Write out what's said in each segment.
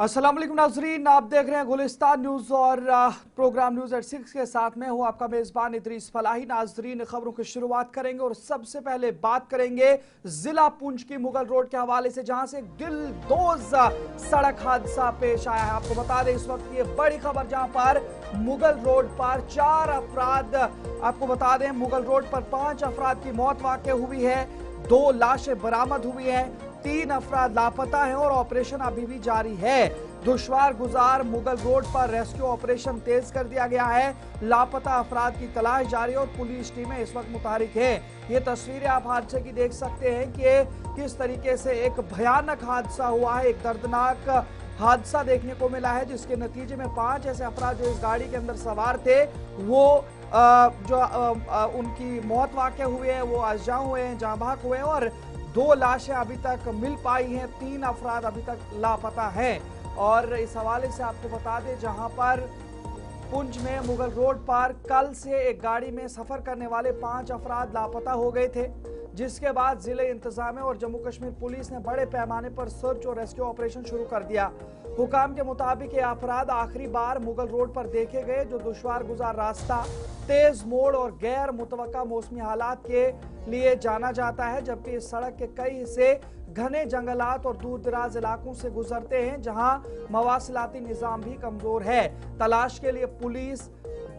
अस्सलाम वालेकुम नाजरीन, आप देख रहे हैं गुलिस्तान न्यूज़ और प्रोग्राम न्यूज़ एट 6 के साथ मैं हूं आपका मेज़बान इदरीस फलाही। नाजरीन, खबरों की शुरुआत करेंगे और सबसे पहले बात करेंगे जिला पुंछ की मुगल रोड के हवाले से, जहां से एक दिलदोज सड़क हादसा पेश आया है। आपको बता दें इस वक्त ये बड़ी खबर, जहां पर मुगल रोड पर 4 अफराद, आपको बता दें मुगल रोड पर 5 अफराद की मौत वाक़ हुई है, 2 लाशें बरामद हुई हैं, 3 अफराद लापता हैं और ऑपरेशन अभी भी जारी है। दुश्वार गुजार मुगल रोड पर रेस्क्यू ऑपरेशन तेज कर दिया गया है। लापता अफराद की तलाश जारी है और पुलिस टीमें इस वक्त मुतहरिक है। ये तस्वीरें आप हादसे की देख सकते हैं कि किस तरीके से एक भयानक हादसा हुआ है, एक दर्दनाक हादसा देखने को मिला है, जिसके नतीजे में 5 ऐसे अफराद जो इस गाड़ी के अंदर सवार थे, वो उनकी मौत वाक़ हुई है, वो अजजा हुए हैं, जाँ बहक हुए हैं और 2 लाशें अभी तक मिल पाई हैं, 3 अफराद अभी तक लापता हैं। और इस हवाले से आपको बता दें, जहां पर पुंछ में मुगल रोड पर कल से एक गाड़ी में सफर करने वाले 5 अफराद लापता हो गए थे, जिसके बाद जिले इंतजामिया और जम्मू कश्मीर पुलिस ने बड़े पैमाने पर सर्च और रेस्क्यू ऑपरेशन शुरू कर दिया। हुकाम के मुताबिक ये अफराद आखिरी बार मुगल रोड पर देखे गए, जो दुश्वार गुजार रास्ता, तेज मोड़ और गैर मुतवक्का मौसमी हालात के लिए जाना जाता है, जबकि इस सड़क के कई हिस्से घने जंगलात और दूर दराज इलाकों से गुजरते हैं, जहां मवासिलाती निजाम भी कमजोर है। तलाश के लिए पुलिस,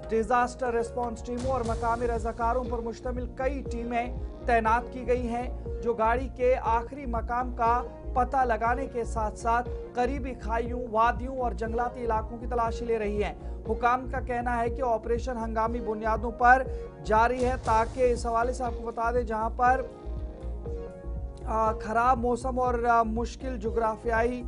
डिजास्टर रिस्पांस टीमों और मकामी रजाकारों पर मुश्तमिल कई टीमें तैनात की गई हैं, जो गाड़ी के आखिरी मकाम का पता लगाने के साथ साथ करीबी खाइयों, वादियों और जंगलाती इलाकों की तलाशी ले रही हैं। हुकाम का कहना है कि ऑपरेशन हंगामी बुनियादों पर जारी है, ताकि इस हवाले से आपको बता दें, जहां पर खराब मौसम और मुश्किल जुग्राफियाई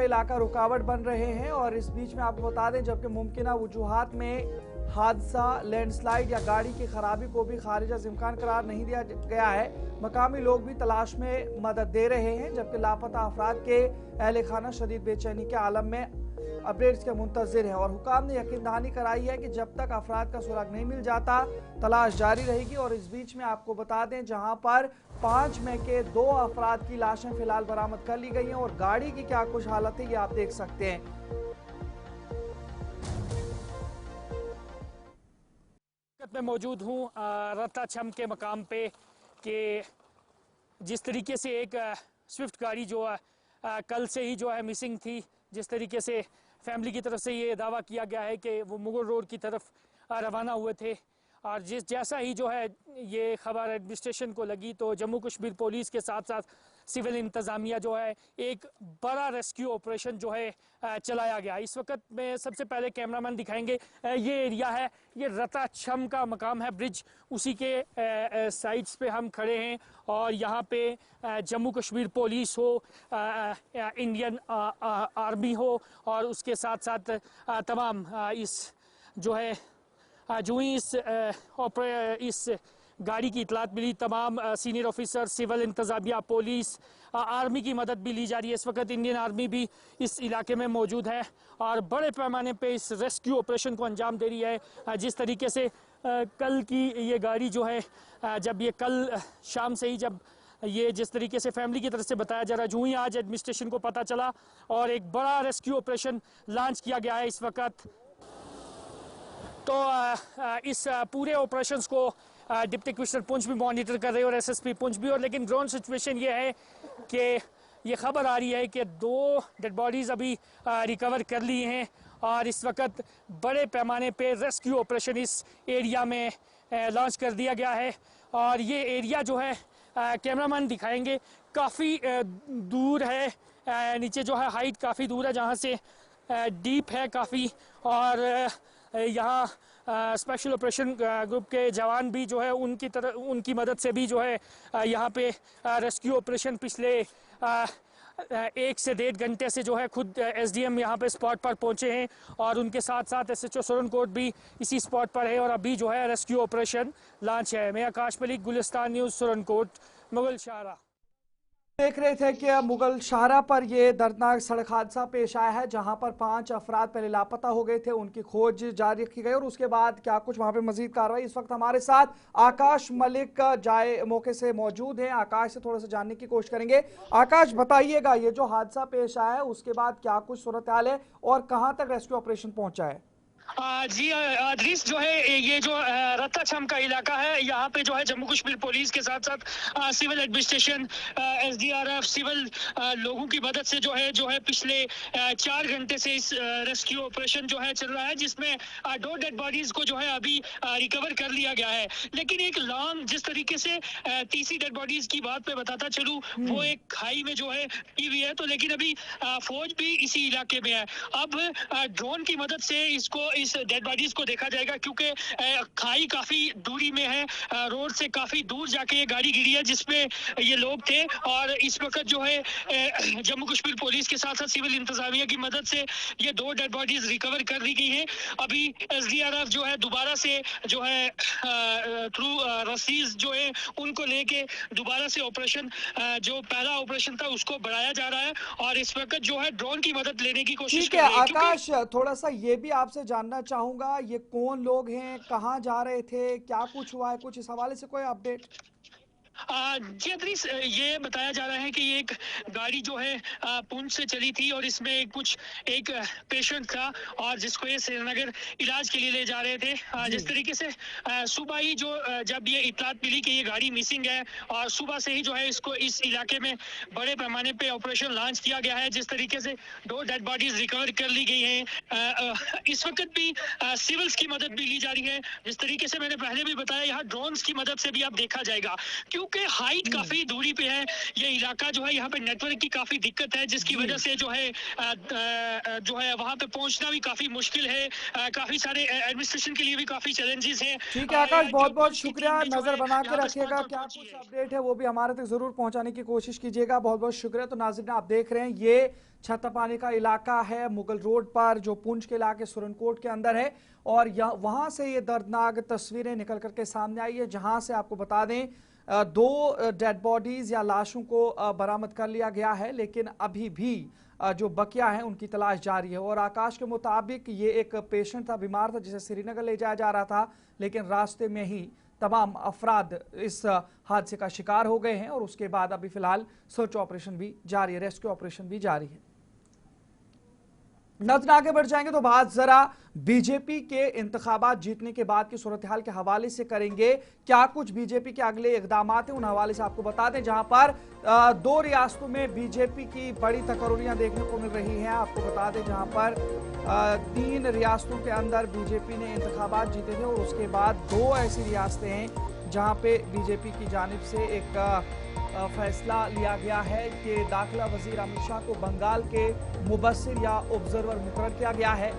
इलाका रुकावट बन रहे हैं। और इस बीच में आपको बता दें, जबकि मुमकिना वजूहात में हादसा, लैंडस्लाइड या गाड़ी की खराबी को भी खारिज इम्कान करार नहीं दिया गया है। मकामी लोग भी तलाश में मदद दे रहे हैं, जबकि लापता अफराद के अहले खाना शदीद बेचैनी के आलम में अपडेट्स के मुंतजिर है। और हुकाम ने यकीन दहानी कराई है कि जब तक अफराद का सुराग नहीं मिल जाता, तलाश जारी रहेगी। और इस बीच में आपको बता दें, जहां पर 5 में के 2 अफराद की लाशें फिलहाल बरामद कर ली गई हैं और गाड़ी की क्या कुछ हालत है, ये आप देख सकते हैं। मैं मौजूद हूँ रत्ताछम के मकाम पे कि जिस तरीके से एक स्विफ्ट गाड़ी जो कल से ही जो है मिसिंग थी, जिस तरीके से फैमिली की तरफ से ये दावा किया गया है कि वो मुगल रोड की तरफ रवाना हुए थे, और जैसा ही जो है ये खबर एडमिनिस्ट्रेशन को लगी, तो जम्मू कश्मीर पुलिस के साथ साथ सिविल इंतज़ामिया जो है एक बड़ा रेस्क्यू ऑपरेशन जो है चलाया गया। इस वक्त में सबसे पहले कैमरामैन दिखाएंगे, ये एरिया है, ये रत्ताछम का मकाम है, ब्रिज, उसी के साइड्स पे हम खड़े हैं। और यहाँ पे जम्मू कश्मीर पुलिस हो, इंडियन आर्मी हो, और उसके साथ साथ तमाम इस जो है जो ही इस गाड़ी की इतलात मिली, तमाम सीनियर ऑफिसर, सिविल इंतजामिया, पुलिस, आर्मी की मदद भी ली जा रही है। इस वक्त इंडियन आर्मी भी इस इलाके में मौजूद है और बड़े पैमाने पे इस रेस्क्यू ऑपरेशन को अंजाम दे रही है। जिस तरीके से कल की ये गाड़ी जो है, जब ये कल शाम से ही जब ये जिस तरीके से फैमिली की तरफ से बताया जा रहा है, जो ही आज एडमिनिस्ट्रेशन को पता चला और एक बड़ा रेस्क्यू ऑपरेशन लॉन्च किया गया है इस वक्त। तो इस पूरे ऑपरेशंस को डिप्टी कमिश्नर पुंछ भी मॉनिटर कर रहे हैं और एसएसपी पुंछ भी। और लेकिन ग्राउंड सिचुएशन ये है कि ये खबर आ रही है कि 2 डेड बॉडीज़ अभी रिकवर कर ली हैं और इस वक्त बड़े पैमाने पे रेस्क्यू ऑपरेशन इस एरिया में लॉन्च कर दिया गया है। और ये एरिया जो है कैमरामैन दिखाएंगे, काफ़ी दूर है, नीचे जो है हाइट काफ़ी दूर है, जहाँ से डीप है काफ़ी। और यहाँ स्पेशल ऑपरेशन ग्रुप के जवान भी जो है उनकी मदद से भी जो है यहाँ पे रेस्क्यू ऑपरेशन पिछले 1 से 1.5 घंटे से जो है खुद एसडीएम यहाँ पे स्पॉट पर पहुँचे हैं और उनके साथ साथ एसएचओ सुरनकोट भी इसी स्पॉट पर है और अभी जो है रेस्क्यू ऑपरेशन लॉन्च है। मैं आकाश मलिक, गुलिस्तान न्यूज़, सुरनकोट, मुगल शाहरा। देख रहे थे कि मुगल शाहरा पर ये दर्दनाक सड़क हादसा पेश आया है, जहां पर 5 अफराद पहले लापता हो गए थे, उनकी खोज जारी रखी गई और उसके बाद क्या कुछ वहां पे मजीद कार्रवाई। इस वक्त हमारे साथ आकाश मलिक जाए मौके से मौजूद हैं। आकाश से थोड़ा सा जानने की कोशिश करेंगे। आकाश, बताइएगा ये जो हादसा पेश आया है उसके बाद क्या कुछ सूरत हाल है और कहां तक रेस्क्यू ऑपरेशन पहुंचा है? जी अदरीस जो है ये जो रत्ताछम का इलाका है, यहाँ पे जो है जम्मू कश्मीर पुलिस के साथ साथ सिविल एडमिनिस्ट्रेशन, SDRF, सिविल लोगों की मदद से जो है पिछले 4 घंटे से इस रेस्क्यू ऑपरेशन जो है चल रहा है, जिसमें 2 डेड बॉडीज को जो है अभी रिकवर कर लिया गया है। लेकिन एक लॉन्ग जिस तरीके से तीसरी डेड बॉडीज की बात पे बताता चलूं, वो एक खाई में जो है की हुई है, तो लेकिन अभी फौज भी इसी इलाके में है। अब ड्रोन की मदद से इस डेड बॉडीज को देखा जाएगा, क्योंकि खाई काफी दूरी में है, रोड से काफी दूर जाके ये गाड़ी गिरी है जिसमें ये लोग थे। और इस वक्त जो है जम्मू कश्मीर पुलिस के साथ साथ सिविल इंतजामिया की मदद से ये 2 डेड बॉडीज रिकवर कर ली गई हैं। अभी SDRF जो है दोबारा से जो है थ्रू रसीज जो है उनको लेके दोबारा से ऑपरेशन, जो पहला ऑपरेशन था उसको बढ़ाया जा रहा है और इस वक्त जो है ड्रोन की मदद लेने की कोशिश ठीक कर है रही है। आकाश, थोड़ा सा ये भी आपसे जानना चाहूंगा, ये कौन लोग हैं, कहाँ जा रहे थे, क्या कुछ हुआ है, कुछ इस हवाले से कोई अपडेट? जी अदरीस, ये बताया जा रहा है कि ये एक गाड़ी जो है पुंछ से चली थी और इसमें एक पेशेंट था और जिसको ये श्रीनगर इलाज के लिए ले जा रहे थे। जिस तरीके से सुबह ही जब ये इत्तलात मिली कि ये गाड़ी मिसिंग है और सुबह से ही जो है इसको इस इलाके में बड़े पैमाने पे ऑपरेशन लॉन्च किया गया है, जिस तरीके से 2 डेड बॉडीज रिकवर कर ली गई हैं। इस वक्त भी सिविल्स की मदद भी ली जा रही है। जिस तरीके से मैंने पहले भी बताया, यहाँ ड्रोन्स की मदद से भी अब देखा जाएगा, क्योंकि हाइट काफी दूरी पे है ये इलाका, जो है यहाँ पे नेटवर्क की काफी दिक्कत है, जिसकी वजह से जो है वहाँ पे पहुंचना भी काफी मुश्किल है। काफी सारे एडमिनिस्ट्रेशन के लिए भी काफी चैलेंजेस हैं। ठीक है आकाश, बहुत बहुत शुक्रिया। नजर बना के रखिएगा, क्या कुछ अपडेट है वो भी हमारे तक जरूर पहुंचाने की कोशिश कीजिएगा। बहुत बहुत शुक्रिया। तो नाज़रीन, आप देख रहे हैं ये छतरपानी का इलाका है, मुगल रोड पर, जो पुंछ के इलाके सुरनकोट के अंदर है और वहां से ये दर्दनाक तस्वीरें निकल करके सामने आई है, जहां से आपको बता दें 2 डेड बॉडीज या लाशों को बरामद कर लिया गया है, लेकिन अभी भी जो बकिया हैं उनकी तलाश जारी है। और आकाश के मुताबिक ये एक पेशेंट था, बीमार था, जिसे श्रीनगर ले जाया जा रहा था, लेकिन रास्ते में ही तमाम अफराद इस हादसे का शिकार हो गए हैं और उसके बाद अभी फिलहाल सर्च ऑपरेशन भी जारी है, रेस्क्यू ऑपरेशन भी जारी है। नजर आगे बढ़ जाएंगे तो बात जरा बीजेपी के इंतखाबात जीतने के बाद की सूरत हाल के हवाले से करेंगे। क्या कुछ बीजेपी के अगले इकदाम हैं उन हवाले से आपको बता दें, जहां पर 2 रियासतों में बीजेपी की बड़ी तकर्रियां देखने को मिल रही हैं। आपको बता दें जहां पर 3 रियासतों के अंदर बीजेपी ने इंतखाबात जीते थे और उसके बाद 2 ऐसी रियासतें हैं जहां पे बीजेपी की जानिब से एक फैसला लिया गया है कि दाखिला वजीर अमित शाह को बंगाल के मुबस्सिर या ऑब्जर्वर मुकर्रर किया गया है।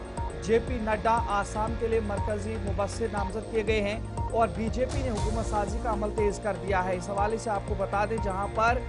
JP नड्डा आसाम के लिए मरकजी मुबस्सिर नामजद किए गए हैं और बीजेपी ने हुकूमत साजी का अमल तेज कर दिया है। इस हवाले से आपको बता दें, जहां पर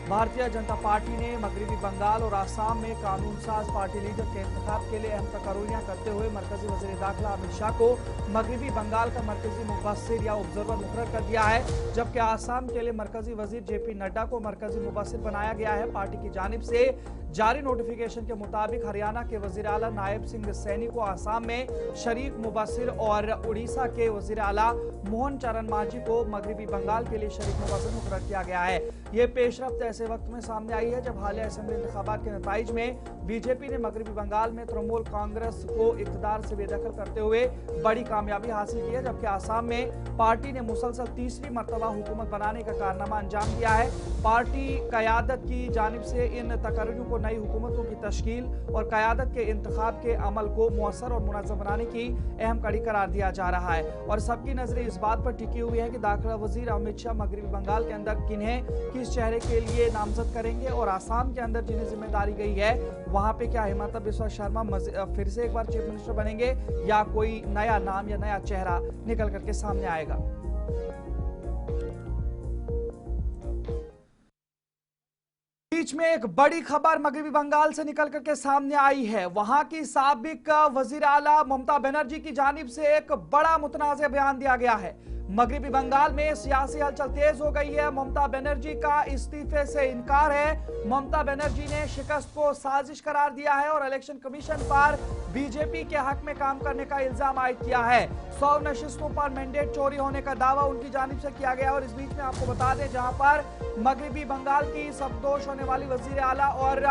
भारतीय जनता पार्टी ने मगरबी बंगाल और आसाम में कानून साज पार्टी लीडर के इंतखाब के लिए अहम तकर्रियां करते हुए मरकजी वजीर दाखिला अमित शाह को मगरबी बंगाल का मरकजी मुबस्सिर या ऑब्जर्वर मुकर्रर कर दिया है, जबकि आसाम के लिए मरकजी वजीर JP नड्डा को मरकजी मुबस्सिर बनाया गया है। पार्टी की जानिब से जारी नोटिफिकेशन के मुताबिक हरियाणा के वजीर आला नायब सिंह सैनी को आसाम में शरीक मुबस्सिर और उड़ीसा के वजीर आला मोहन चरण मांझी को मगरबी बंगाल के लिए शरीक मुबस्सिर मुकर्रर किया गया है। ये पेशरफ्त ऐसे वक्त में सामने आई है जब हालिया असेंबली इंतखाबात के नताइज में बीजेपी ने मगरबी बंगाल में तृणमूल कांग्रेस को इक़्तिदार से बेदखल करते हुए बड़ी कामयाबी हासिल की है, जबकि आसाम में पार्टी ने मुसलसल तीसरी मरतबा हुकूमत बनाने का कारनामा अंजाम दिया है। पार्टी क़यादत की जानिब से इन तकर्रियों को नई हुकूमतों की तश्कील और क़यादत के इंतखाब के अमल को मुअस्सर और मुनज़्ज़म बनाने की अहम कड़ी करार दिया जा रहा है और सबकी नजरें इस बात पर टिकी हुई है कि दाखिला वजीर अमित शाह मगरबी बंगाल के अंदर किन्हें किस चेहरे के लिए नामजद करेंगे और आसाम के अंदर जिन्हें जिम्मेदारी गई है वहां पे क्या हिमंता बिस्वा शर्मा फिर से एक बार चीफ मिनिस्टर बनेंगे या कोई नया नाम या नया चेहरा निकल करके सामने आएगा। बीच में एक बड़ी खबर मगरबी बंगाल से निकल करके सामने आई है। वहां की साबिक वजीर आला ममता बनर्जी की जानिब से एक बड़ा मुतनाज़ बयान दिया गया है। मगरबी बंगाल में सियासी हलचल तेज हो गई है। ममता बनर्जी का इस्तीफे से इनकार है। ममता बनर्जी ने शिकस्त को साजिश करार दिया है और इलेक्शन कमीशन पर बीजेपी के हक में काम करने का इल्जाम आयद किया है। 100 नशिस्तों पर मैंडेट चोरी होने का दावा उनकी जानिब से किया गया। और इस बीच में आपको बता दें, जहां पर मगरबी बंगाल की सबदोश होने वाली वजीर आला और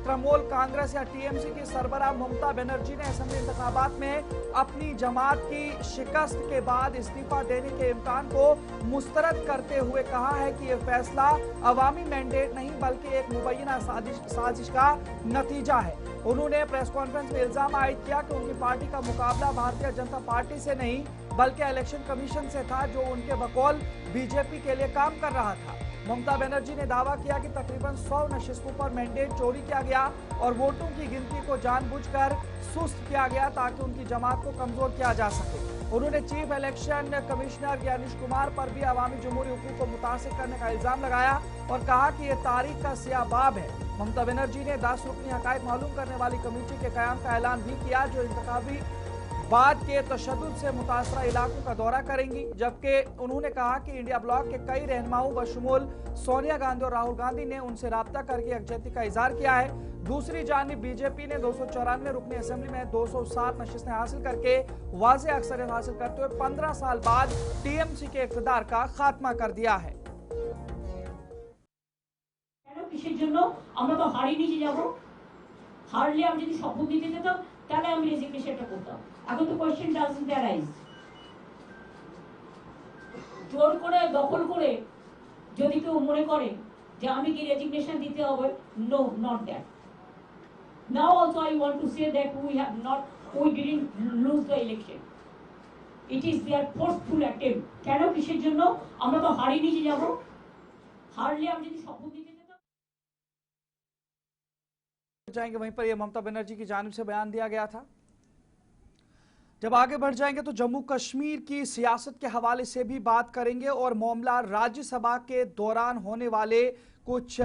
तृणमूल कांग्रेस या टीएमसी की सरबराह ममता बनर्जी ने असेंबली इंतखाबात में अपनी जमात की शिकस्त के बाद इस्तीफा देने के इम्कान को मुस्तरद करते हुए कहा है कि यह फैसला अवामी मैंडेट नहीं बल्कि एक मुबैना साजिश का नतीजा है। उन्होंने प्रेस कॉन्फ्रेंस में इल्जाम आयद किया कि उनकी पार्टी का मुकाबला भारतीय जनता पार्टी से नहीं बल्कि इलेक्शन कमीशन से था, जो उनके बकौल बीजेपी के लिए काम कर रहा था। ममता बनर्जी ने दावा किया कि तकरीबन 100 नशिस्तों पर मैंडेट चोरी किया गया और वोटों की गिनती को जानबूझकर सुस्त किया गया ताकि उनकी जमात को कमजोर किया जा सके। उन्होंने chief election commissioner Gyanesh Kumar पर भी अवामी जमहूरी हुकूक को मुतासिर करने का इल्जाम लगाया और कहा कि यह तारीख का सियाह बाब है। ममता बनर्जी ने 10 रुकनी हकायक मालूम करने वाली कमेटी के कयाम का ऐलान भी किया, जो इंतखाबी बाद के तशद्दुद से मुतासरा इलाकों का दौरा करेंगी। जबकि उन्होंने कहा कि इंडिया ब्लॉक के कई रहनुमाओं बशमूल सोनिया गांधी और राहुल गांधी ने उनसे राब्ता करके यकजहती का इजहार किया है। दूसरी जानिब बीजेपी ने 294 रुकनी असेंबली में 207 नशिस्तें हासिल करके वाज़ेह अक्सरियत हासिल करते हुए 15 साल बाद टीएमसी के इक़्तिदार का खात्मा कर दिया है। কিসের জন্য আমরা তো হারিয়ে নিয়ে যাব, হারলে আমি যদি শপথ দিতে যেতাম তাহলে আমি রেজিগনেশনটা করতাম। এখন তো কোশ্চেন ডাজন্ট অ্যারাইজ। জোর করে দখল করে যদি কেউ মনে করে যে আমি কি রেজিগনেশন দিতে হবে, no, not that. Now also I want to say that we didn't lose the election. It is their forceful attempt. কেন কিসের জন্য আমরা তো হারিয়ে নিয়ে যাব, হারলে আমি যদি শপথ দিতে जाएंगे वहीं पर यह ममता बनर्जी की जानिब से बयान दिया गया था। जब आगे बढ़ जाएंगे तो जम्मू कश्मीर की सियासत के हवाले से भी बात करेंगे और मामला राज्यसभा के दौरान होने वाले कुछ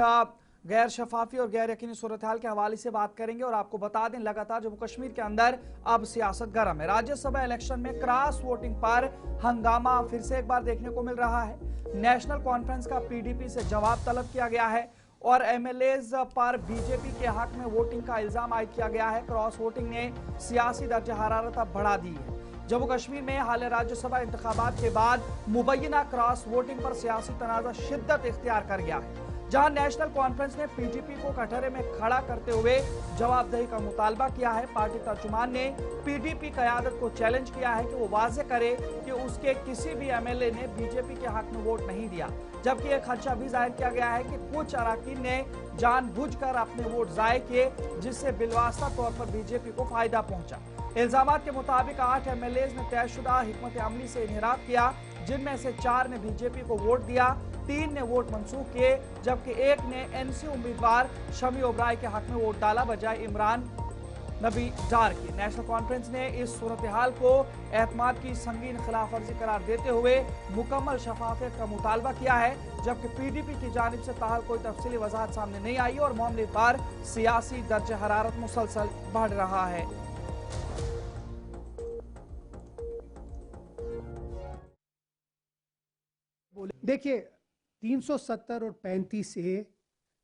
गैर शफाफी और गैर यकीनी सूरत हाल के हवाले से बात करेंगे। और आपको बता दें, लगातार जम्मू कश्मीर के अंदर अब सियासत गर्म है। राज्यसभा इलेक्शन में क्रॉस वोटिंग पर हंगामा फिर से एक बार देखने को मिल रहा है। नेशनल कॉन्फ्रेंस का पीडीपी से जवाब तलब किया गया है और एमएलएज पर बीजेपी के हक में वोटिंग का इल्जाम आयद किया गया है। क्रॉस वोटिंग ने सियासी दर्ज हरारत अब बढ़ा दी है। जम्मू कश्मीर में हाल राज्यसभा इंतखाबात के बाद मुबैना क्रॉस वोटिंग पर सियासी तनाज़ा शिद्दत इख्तियार कर गया है, जहां नेशनल कॉन्फ्रेंस ने पीडीपी को कटहरे में खड़ा करते हुए जवाबदेही का मुतालबा किया है। पार्टी तर्जुमान ने पीडीपी क़यादत को चैलेंज किया है कि वो वाज़ेह करे कि उसके किसी भी एमएलए ने बीजेपी के हक में वोट नहीं दिया। जबकि एक खदशा भी जाहिर किया गया है कि कुछ अराकीन ने जानबूझकर अपने वोट ज़ाय किए, जिससे बिलवास्ता तौर पर बीजेपी को फायदा पहुंचा। इल्जामात के मुताबिक 8 एमएलएज ने तयशुदा हिकमत अमली से इनहिराफ किया, जिनमें से 4 ने बीजेपी को वोट दिया, 3 ने वोट मंसूख किए, जबकि 1 ने एनसी उम्मीदवार शमी ओबराय के हक में वोट डाला बजाय इमरान नबी डार की। नेशनल कॉन्फ्रेंस ने इस सूरत हाल को एतमाद की संगीन खिलाफ वर्जी करार देते हुए मुकम्मल शफाफियत का मुतालबा किया है, जबकि पीडीपी की जानिब से ताहल कोई तफसीली वजाहत सामने नहीं आई और मामले पर सियासी दर्ज हरारत मुसलसल बढ़ रहा है। देखिए, 370 और 35 से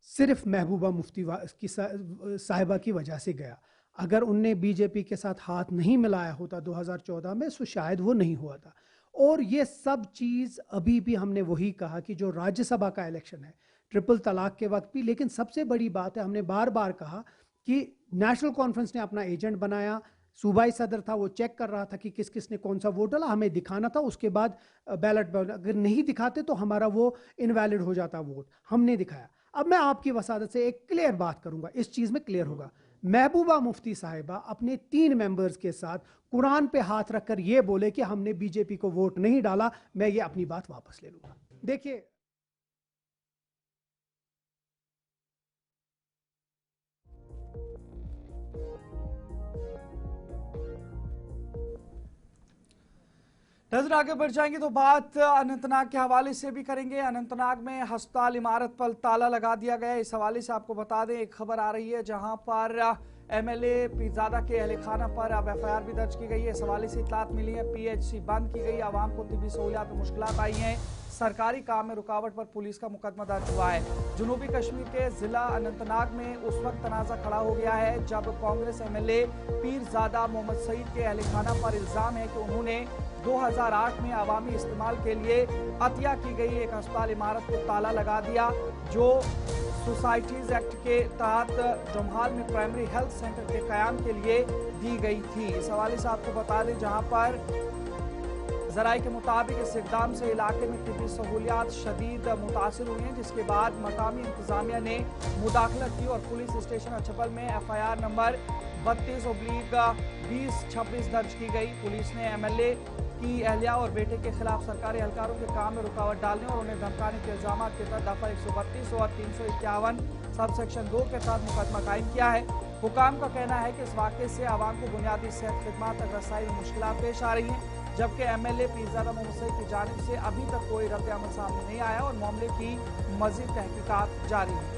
सिर्फ महबूबा मुफ्ती की साहिबा की वजह से गया। अगर उनने बीजेपी के साथ हाथ नहीं मिलाया होता 2014 में, तो शायद वो नहीं हुआ था। और ये सब चीज़ अभी भी हमने वही कहा कि जो राज्यसभा का इलेक्शन है, ट्रिपल तलाक के वक्त भी, लेकिन सबसे बड़ी बात है, हमने बार बार कहा कि नेशनल कॉन्फ्रेंस ने अपना एजेंट बनाया, सूबाई सदर था, वो चेक कर रहा था कि किस किस ने कौन सा वोट डाला, हमें दिखाना था, उसके बाद बैलेट, अगर नहीं दिखाते तो हमारा वो इनवैलिड हो जाता वोट, हमने दिखाया। अब मैं आपकी वसादत से एक क्लियर बात करूंगा, इस चीज़ में क्लियर होगा। महबूबा मुफ्ती साहिबा अपने 3 मेंबर्स के साथ कुरान पे हाथ रखकर ये बोले कि हमने बीजेपी को वोट नहीं डाला, मैं ये अपनी बात वापस ले लूंगा। देखिए, नजर आगे बढ़ जाएंगे तो बात अनंतनाग के हवाले से भी करेंगे। अनंतनाग में अस्पताल इमारत पर ताला लगा दिया गया। इस हवाले से आपको बता दें, एक खबर आ रही है जहां पर एमएलए पीरजादा के अहले खाना पर अब एफआईआर भी दर्ज की गई है। इस हवाले से इतलात मिली है। पीएचसी बंद की गई, आवाम को तिब्बी सहूलियात में मुश्किलात आई हैं। सरकारी काम में रुकावट पर पुलिस का मुकदमा दर्ज हुआ है। जनूबी कश्मीर के जिला अनंतनाग में उस वक्त तनाजा खड़ा हो गया है जब कांग्रेस एमएलए पीरजादा मोहम्मद सईद के अहले खाना पर इल्जाम है कि उन्होंने 2008 में अवामी इस्तेमाल के लिए अतिया की गई एक अस्पताल इमारत को ताला लगा दिया, जो सोसाइटीज एक्ट के तहत जमहाल में प्राइमरी हेल्थ सेंटर के कयाम के लिए दी गई थी। इस हवाले से आपको बता दें, जहां पर जराये के मुताबिक इस इकदाम से इलाके में तिब्बी सहूलियात शदीद मुतासिर हुई हैं, जिसके बाद मकामी इंतजामिया ने मुदाखलत की और पुलिस स्टेशन अछपल में एफआईआर नंबर 32/2026 दर्ज की गई। पुलिस ने एमएलए की अहलिया और बेटे के खिलाफ सरकारी एहलकारों के काम में रुकावट डालने और उन्हें धमकाने के इल्जाम के तहत दफा 132 और 351 सबसेक्शन 2 के तहत मुकदमा कायम किया है। हुकाम का कहना है कि इस वाक़े से आवाम को बुनियादी सेहत खिदमात तक रसाई में मुश्किलात पेश आ रही हैं, जबकि एमएलए पीरजादा मोहम्मद सईद की जानिब से अभी तक कोई रद्द-ए-अमल सामने नहीं आया और मामले की मजीद तहकीकात जारी है।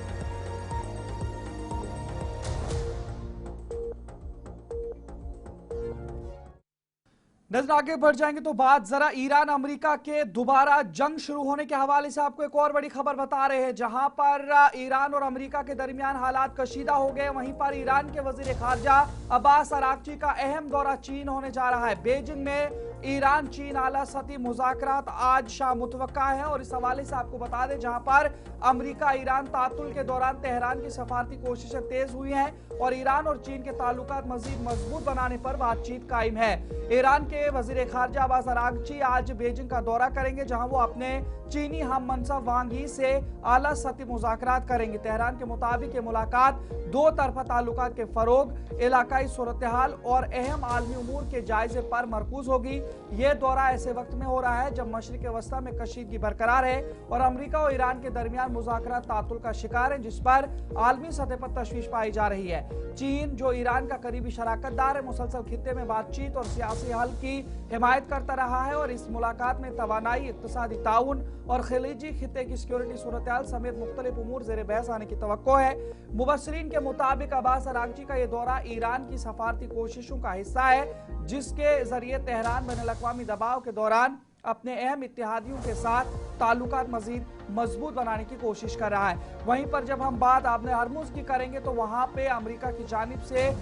नजर आगे बढ़ जाएंगे तो बात जरा ईरान अमेरिका के दोबारा जंग शुरू होने के हवाले से आपको एक और बड़ी खबर बता रहे हैं, जहां पर ईरान और अमेरिका के दरमियान हालात कशीदा हो गए। वहीं पर ईरान के वजीर खारजा अब्बास अरागची का अहम दौरा चीन होने जा रहा है। बीजिंग में ईरान चीन आला सतही मुज़ाकरात आज शाम मुतवक्का है और इस हवाले से आपको बता दें, जहां पर अमेरिका ईरान तातुल के दौरान तेहरान की सफारती कोशिशें तेज हुई हैं और ईरान और चीन के ताल्लुकात मजीद मजबूत बनाने पर बातचीत कायम है। ईरान के वजीर खारजा अब्बास अरागची आज बीजिंग का दौरा करेंगे, जहां वो अपने चीनी हम मनसब वांग यी से आला सतही मुज़ाकरात करेंगे। तेहरान के मुताबिक ये मुलाकात दो तरफा ताल्लुकात के फरोग, इलाकाई सूरत हाल और अहम आलमी उमूर के जायजे पर मरकूज होगी। ये दौरा ऐसे वक्त में हो रहा है जब मशरिक वस्ता में कशीदगी बरकरार है और अमेरिका और ईरान के दरमियान मुज़ाकरात तातुल का शिकार है, जिस पर आलमी सतह पर तशवीश पाई जा रही है। चीन, जो ईरान का करीबी शराकतदार है, मुसलसल खित्ते में बातचीत और सियासी हल की हिमायत करता रहा है और इस मुलाकात में तवानाई, इक्तिसादी ताउन और खलीजी खित्ते की सिक्योरिटी सूरत हाल समेत मुख्तलिफ उमूर ज़ेर बहस आने की तवक्को है। मुबस्सरीन के मुताबिक अब्बास अरागची का यह दौरा ईरान की सफारती कोशिशों का हिस्सा है, जिसके जरिए तेहरान बैनुल-अक़वामी दबाव के दौरान अपने अहम इत्तेहादियों के साथ ताल्लुकात मजीद मजबूत बनाने की कोशिश कर रहा है। वहीं पर जब हम बात आपने हरमुज की करेंगे तो वहां पे अमेरिका की जानिब से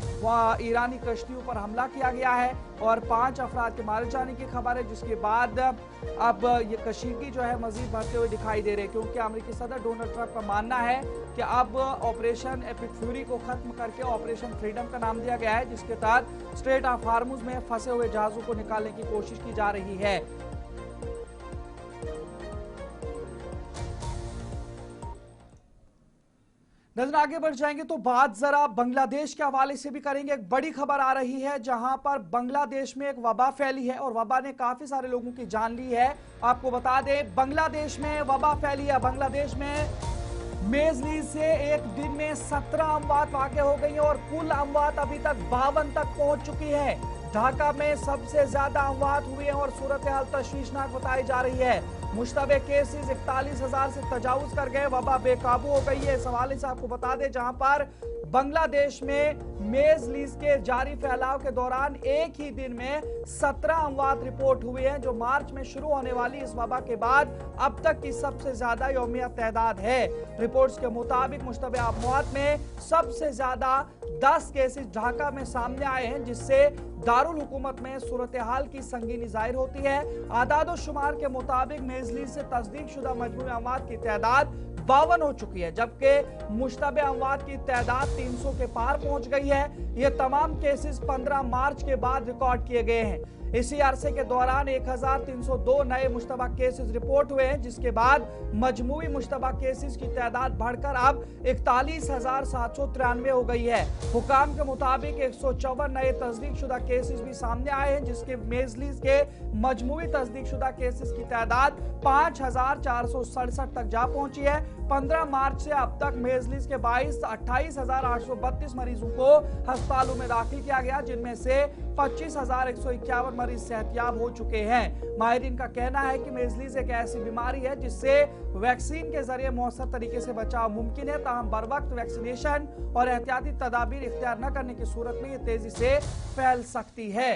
ईरानी कश्तियों पर हमला किया गया है और 5 अफराद के मारे जाने की खबर है, जिसके बाद अब ये कशीदगी जो है मजीद बढ़ते हुए दिखाई दे रहे हैं, क्योंकि अमेरिकी सदर डोनाल्ड ट्रंप का मानना है कि अब ऑपरेशन एपिक फ्यूरी को खत्म करके ऑपरेशन फ्रीडम का नाम दिया गया है, जिसके तहत स्ट्रेट ऑफ हार्मुज में फंसे हुए जहाजों को निकालने की कोशिश की जा रही है। नजर आगे बढ़ जाएंगे तो बात जरा बांग्लादेश के हवाले से भी करेंगे। एक बड़ी खबर आ रही है, जहां पर बांग्लादेश में एक वबा फैली है और वबा ने काफी सारे लोगों की जान ली है। आपको बता दें, बांग्लादेश में वबा फैली है। बांग्लादेश में मेजली से एक दिन में 17 अमवात वाक़ हो गई है और कुल अमवात अभी तक 52 तक पहुंच चुकी है। ढाका में सबसे ज्यादा अमवात हुए हैं और सूरत हाल तशवीशनाक बताई जा रही है। मुश्तबे केसेस 41,000 से तजावुज कर गए, वबा बेकाबू हो गई है। इस हवाले से आपको बता दें, जहां पर बांग्लादेश में मेजलीज के जारी फैलाव के दौरान एक ही दिन में 17 अमवात रिपोर्ट हुए हैं, जो मार्च में शुरू होने वाली इस वबा के बाद अब तक की सबसे ज्यादा यौमिया तादाद है। रिपोर्ट्स के मुताबिक मुश्तबे अमवात में सबसे ज्यादा 10 केसेस ढाका में सामने आए हैं, जिससे दारुल हुकूमत में सूरत हाल की संगीनी जाहिर होती है। आदाद शुमार के मुताबिक मेजली से तस्दीक शुदा मजमूई अमवात की तादाद 52 हो चुकी है, जबकि मुश्तबे अमवात की तादाद 300 के पार पहुंच गई है। ये तमाम केसेस 15 मार्च के बाद रिकॉर्ड किए गए हैं। इसी अरसे के दौरान 1302 नए मुश्तबा केसेस रिपोर्ट हुए हैं, जिसके बाद मजमूई मुश्तबा केसेस की तादाद बढ़कर अब 41,793 हो गई है। हुकाम के मुताबिक 154 नए तस्दीक शुदा केसेस भी सामने आए हैं, जिसके मेजलीज के मजमूई तस्दीकशुदा केसेस की तादाद 5,467 तक जा पहुंची है। 15 मार्च से अब तक मेजलीज के 28,832 मरीजों को अस्पतालों में दाखिल किया गया, जिनमें से 25,151 मरीज सेहतयाब हो चुके हैं। माहिरीन का कहना है कि मेजलीज एक ऐसी बीमारी है जिससे वैक्सीन के जरिए मौसर तरीके से बचाव मुमकिन है, ताहम बर वक्त वैक्सीनेशन और एहतियाती तदाबीर इख्तियार न करने की सूरत में ये तेजी से फैल सकती है।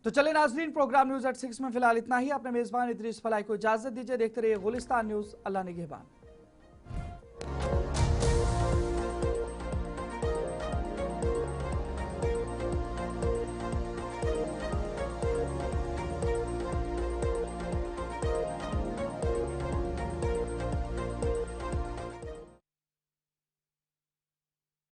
तो चलिए नाज़रीन, प्रोग्राम न्यूज एट 6 में फिलहाल इतना ही। अपने मेजबान इदरीस फलाई को इजाजत दीजिए। देखते रहिए गुलिस्तान न्यूज। अल्लाह निगहबान।